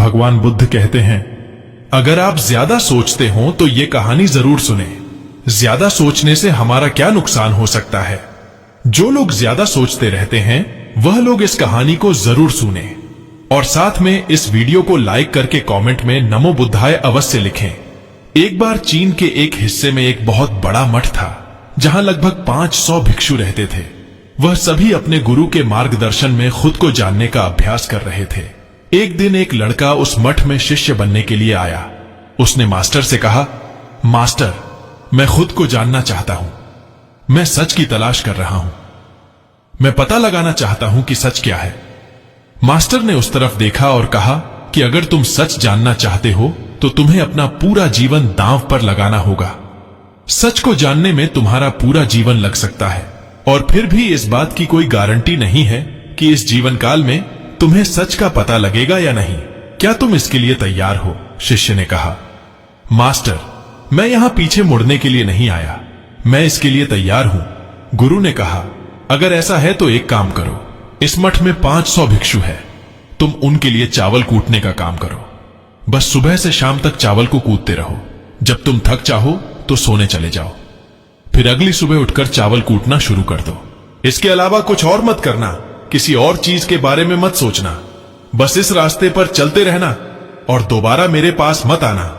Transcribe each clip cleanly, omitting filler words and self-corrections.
भगवान बुद्ध कहते हैं, अगर आप ज्यादा सोचते हो तो ये कहानी जरूर सुने। ज्यादा सोचने से हमारा क्या नुकसान हो सकता है? जो लोग ज्यादा सोचते रहते हैं वह लोग इस कहानी को जरूर सुने और साथ में इस वीडियो को लाइक करके कमेंट में नमो बुद्धाय अवश्य लिखें। एक बार चीन के एक हिस्से में एक बहुत बड़ा मठ था जहां लगभग 500 भिक्षु रहते थे। वह सभी अपने गुरु के मार्गदर्शन में खुद को जानने का अभ्यास कर रहे थे। एक दिन एक लड़का उस मठ में शिष्य बनने के लिए आया। उसने मास्टर से कहा, मास्टर, मैं खुद को जानना चाहता हूं। मैं सच की तलाश कर रहा हूं। मैं पता लगाना चाहता हूं कि सच क्या है। मास्टर ने उस तरफ देखा और कहा कि अगर तुम सच जानना चाहते हो तो तुम्हें अपना पूरा जीवन दांव पर लगाना होगा। सच को जानने में तुम्हारा पूरा जीवन लग सकता है और फिर भी इस बात की कोई गारंटी नहीं है कि इस जीवन काल में तुम्हें सच का पता लगेगा या नहीं। क्या तुम इसके लिए तैयार हो? शिष्य ने कहा, मास्टर, मैं यहां पीछे मुड़ने के लिए नहीं आया। मैं इसके लिए तैयार हूं। गुरु ने कहा, अगर ऐसा है तो एक काम करो, इस मठ में 500 भिक्षु है। तुम उनके लिए चावल कूटने का काम करो। बस सुबह से शाम तक चावल को कूटते रहो। जब तुम थक चाहो तो सोने चले जाओ। फिर अगली सुबह उठकर चावल कूटना शुरू कर दो। इसके अलावा कुछ और मत करना। किसी और चीज के बारे में मत सोचना। बस इस रास्ते पर चलते रहना और दोबारा मेरे पास मत आना।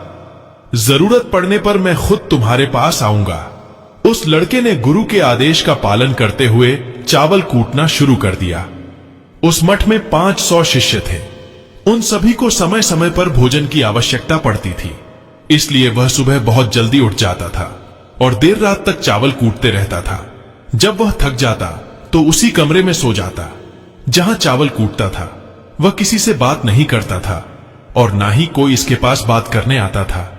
जरूरत पड़ने पर मैं खुद तुम्हारे पास आऊंगा। उस लड़के ने गुरु के आदेश का पालन करते हुए चावल कूटना शुरू कर दिया। उस मठ में 500 शिष्य थे। उन सभी को समय समय पर भोजन की आवश्यकता पड़ती थी, इसलिए वह सुबह बहुत जल्दी उठ जाता था और देर रात तक चावल कूटते रहता था। जब वह थक जाता तो उसी कमरे में सो जाता जहां चावल कूटता था। वह किसी से बात नहीं करता था और ना ही कोई इसके पास बात करने आता था।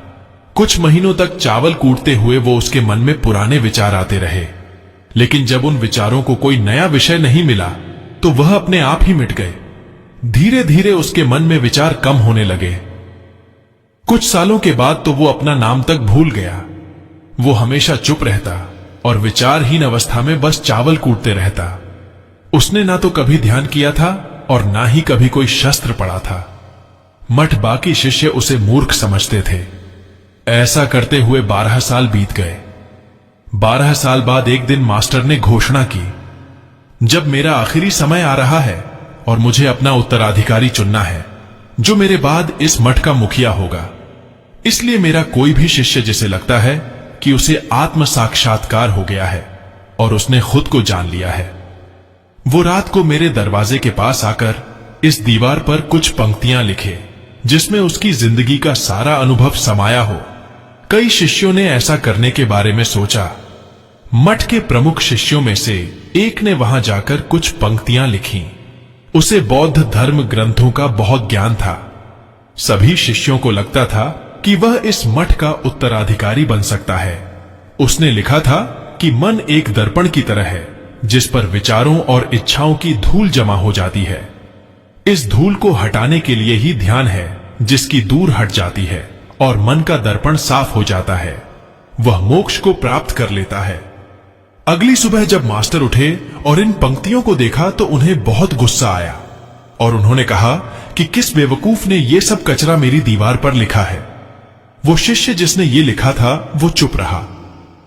कुछ महीनों तक चावल कूटते हुए वो उसके मन में पुराने विचार आते रहे, लेकिन जब उन विचारों को कोई नया विषय नहीं मिला तो वह अपने आप ही मिट गए। धीरे धीरे उसके मन में विचार कम होने लगे। कुछ सालों के बाद तो वो अपना नाम तक भूल गया। वो हमेशा चुप रहता और विचारहीन अवस्था में बस चावल कूटते रहता। उसने ना तो कभी ध्यान किया था और ना ही कभी कोई शस्त्र पढ़ा था। मठ बाकी शिष्य उसे मूर्ख समझते थे। ऐसा करते हुए 12 साल बीत गए। 12 साल बाद एक दिन मास्टर ने घोषणा की, जब मेरा आखिरी समय आ रहा है और मुझे अपना उत्तराधिकारी चुनना है जो मेरे बाद इस मठ का मुखिया होगा, इसलिए मेरा कोई भी शिष्य जिसे लगता है कि उसे आत्म साक्षात्कार हो गया है और उसने खुद को जान लिया है, वो रात को मेरे दरवाजे के पास आकर इस दीवार पर कुछ पंक्तियां लिखे जिसमें उसकी जिंदगी का सारा अनुभव समाया हो। कई शिष्यों ने ऐसा करने के बारे में सोचा। मठ के प्रमुख शिष्यों में से एक ने वहां जाकर कुछ पंक्तियां लिखी। उसे बौद्ध धर्म ग्रंथों का बहुत ज्ञान था। सभी शिष्यों को लगता था कि वह इस मठ का उत्तराधिकारी बन सकता है। उसने लिखा था कि मन एक दर्पण की तरह है जिस पर विचारों और इच्छाओं की धूल जमा हो जाती है। इस धूल को हटाने के लिए ही ध्यान है जिसकी दूर हट जाती है और मन का दर्पण साफ हो जाता है। वह मोक्ष को प्राप्त कर लेता है। अगली सुबह जब मास्टर उठे और इन पंक्तियों को देखा तो उन्हें बहुत गुस्सा आया और उन्होंने कहा कि किस बेवकूफ ने यह सब कचरा मेरी दीवार पर लिखा है। वो शिष्य जिसने ये लिखा था वो चुप रहा।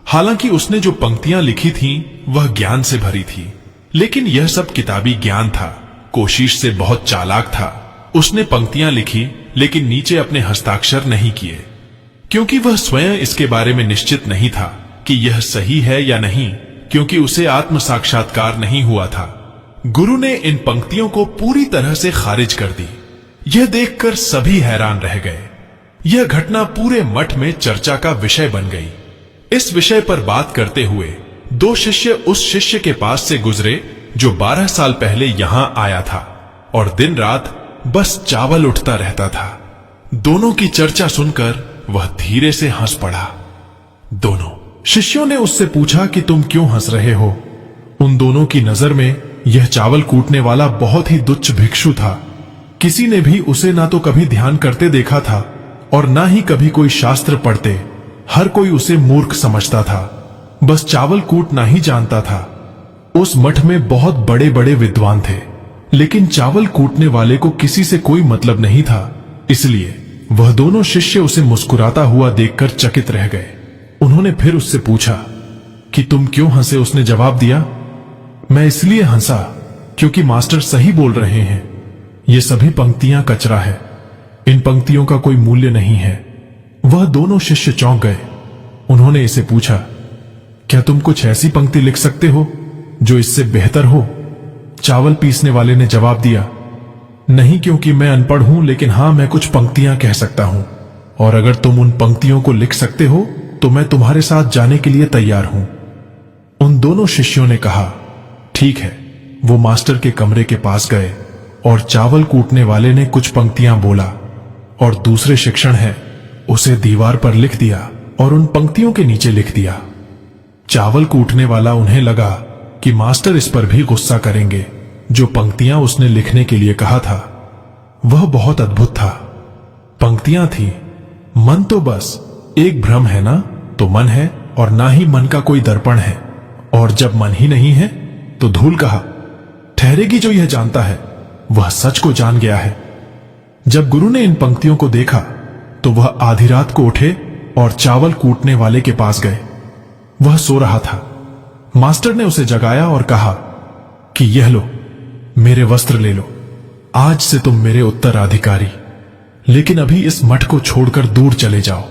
हालांकि उसने जो पंक्तियां लिखी थीं वह ज्ञान से भरी थी, लेकिन यह सब किताबी ज्ञान था। कोशिश से बहुत चालाक था। उसने पंक्तियां लिखी लेकिन नीचे अपने हस्ताक्षर नहीं किए, क्योंकि वह स्वयं इसके बारे में निश्चित नहीं था कि यह सही है या नहीं, क्योंकि उसे आत्म साक्षात्कार नहीं हुआ था। गुरु ने इन पंक्तियों को पूरी तरह से खारिज कर दी। यह देखकर सभी हैरान रह गए। यह घटना पूरे मठ में चर्चा का विषय बन गई। इस विषय पर बात करते हुए 2 शिष्य उस शिष्य के पास से गुजरे जो 12 साल पहले यहां आया था और दिन रात बस चावल उठता रहता था। दोनों की चर्चा सुनकर वह धीरे से हंस पड़ा। दोनों शिष्यों ने उससे पूछा कि तुम क्यों हंस रहे हो? उन दोनों की नजर में यह चावल कूटने वाला बहुत ही तुच्छ भिक्षु था। किसी ने भी उसे ना तो कभी ध्यान करते देखा था और ना ही कभी कोई शास्त्र पढ़ते। हर कोई उसे मूर्ख समझता था, बस चावल कूटना ही जानता था। उस मठ में बहुत बड़े बड़े विद्वान थे, लेकिन चावल कूटने वाले को किसी से कोई मतलब नहीं था। इसलिए वह दोनों शिष्य उसे मुस्कुराता हुआ देखकर चकित रह गए। उन्होंने फिर उससे पूछा कि तुम क्यों हंसे? उसने जवाब दिया, मैं इसलिए हंसा क्योंकि मास्टर सही बोल रहे हैं। ये सभी पंक्तियां कचरा है, इन पंक्तियों का कोई मूल्य नहीं है। वह दोनों शिष्य चौंक गए। उन्होंने इसे पूछा, क्या तुम कुछ ऐसी पंक्ति लिख सकते हो जो इससे बेहतर हो? चावल पीसने वाले ने जवाब दिया, नहीं, क्योंकि मैं अनपढ़ हूं, लेकिन हां, मैं कुछ पंक्तियां कह सकता हूं, और अगर तुम उन पंक्तियों को लिख सकते हो तो मैं तुम्हारे साथ जाने के लिए तैयार हूं। उन दोनों शिष्यों ने कहा, ठीक है। वो मास्टर के कमरे के पास गए और चावल कूटने वाले ने कुछ पंक्तियां बोला और दूसरे शिक्षण है उसे दीवार पर लिख दिया और उन पंक्तियों के नीचे लिख दिया। चावल कूटने वाला, उन्हें लगा कि मास्टर इस पर भी गुस्सा करेंगे। जो पंक्तियां उसने लिखने के लिए कहा था वह बहुत अद्भुत था। पंक्तियां थी, मन तो बस एक भ्रम है ना, तो मन है, और ना ही मन का कोई दर्पण है, और जब मन ही नहीं है तो धूल कहा। ठहरेगी जो यह जानता है वह सच को जान गया है। जब गुरु ने इन पंक्तियों को देखा तो वह आधी रात को उठे और चावल कूटने वाले के पास गए। वह सो रहा था। मास्टर ने उसे जगाया और कहा कि यह लो, मेरे वस्त्र ले लो, आज से तुम मेरे उत्तराधिकारी। लेकिन अभी इस मठ को छोड़कर दूर चले जाओ,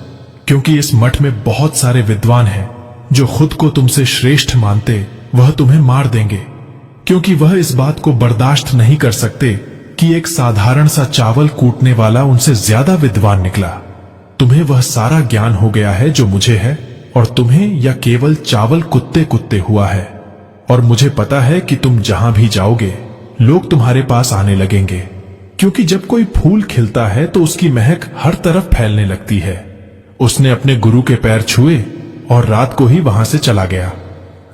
क्योंकि इस मठ में बहुत सारे विद्वान हैं जो खुद को तुमसे श्रेष्ठ मानते, वह तुम्हें मार देंगे, क्योंकि वह इस बात को बर्दाश्त नहीं कर सकते कि एक साधारण सा चावल कूटने वाला उनसे ज्यादा विद्वान निकला। तुम्हें वह सारा ज्ञान हो गया है जो मुझे है, और तुम्हें या केवल चावल कुत्ते कुत्ते हुआ है। और मुझे पता है कि तुम जहां भी जाओगे लोग तुम्हारे पास आने लगेंगे, क्योंकि जब कोई फूल खिलता है तो उसकी महक हर तरफ फैलने लगती है। उसने अपने गुरु के पैर छुए और रात को ही वहां से चला गया।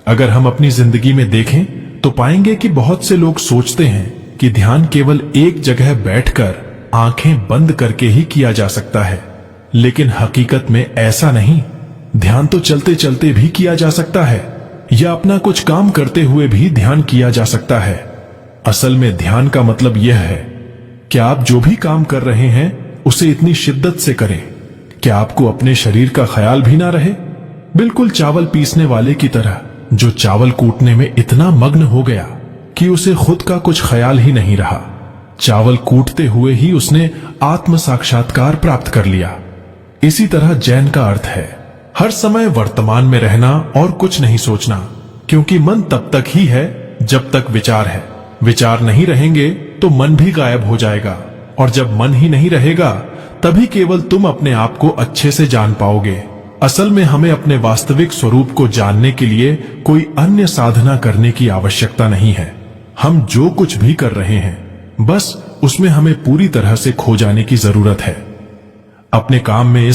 अगर हम अपनी जिंदगी में देखें तो पाएंगे कि बहुत से लोग सोचते हैं कि ध्यान केवल एक जगह बैठकर आंखें बंद करके ही किया जा सकता है, लेकिन हकीकत में ऐसा नहीं। ध्यान तो चलते चलते भी किया जा सकता है, या अपना कुछ काम करते हुए भी ध्यान किया जा सकता है। असल में ध्यान का मतलब यह है कि आप जो भी काम कर रहे हैं उसे इतनी शिद्दत से करें कि आपको अपने शरीर का ख्याल भी ना रहे। बिल्कुल चावल पीसने वाले की तरह, जो चावल कूटने में इतना मग्न हो गया कि उसे खुद का कुछ ख्याल ही नहीं रहा। चावल कूटते हुए ही उसने आत्म साक्षात्कार प्राप्त कर लिया। इसी तरह जैन का अर्थ है हर समय वर्तमान में रहना और कुछ नहीं सोचना, क्योंकि मन तब तक ही है जब तक विचार है। विचार नहीं रहेंगे तो मन भी गायब हो जाएगा, और जब मन ही नहीं रहेगा तभी केवल तुम अपने आप को अच्छे से जान पाओगे। असल में हमें अपने वास्तविक स्वरूप को जानने के लिए कोई अन्य साधना करने की आवश्यकता नहीं है। हम जो कुछ भी कर रहे हैं बस उसमें हमें पूरी तरह से खो जाने की जरूरत है। अपने काम में इस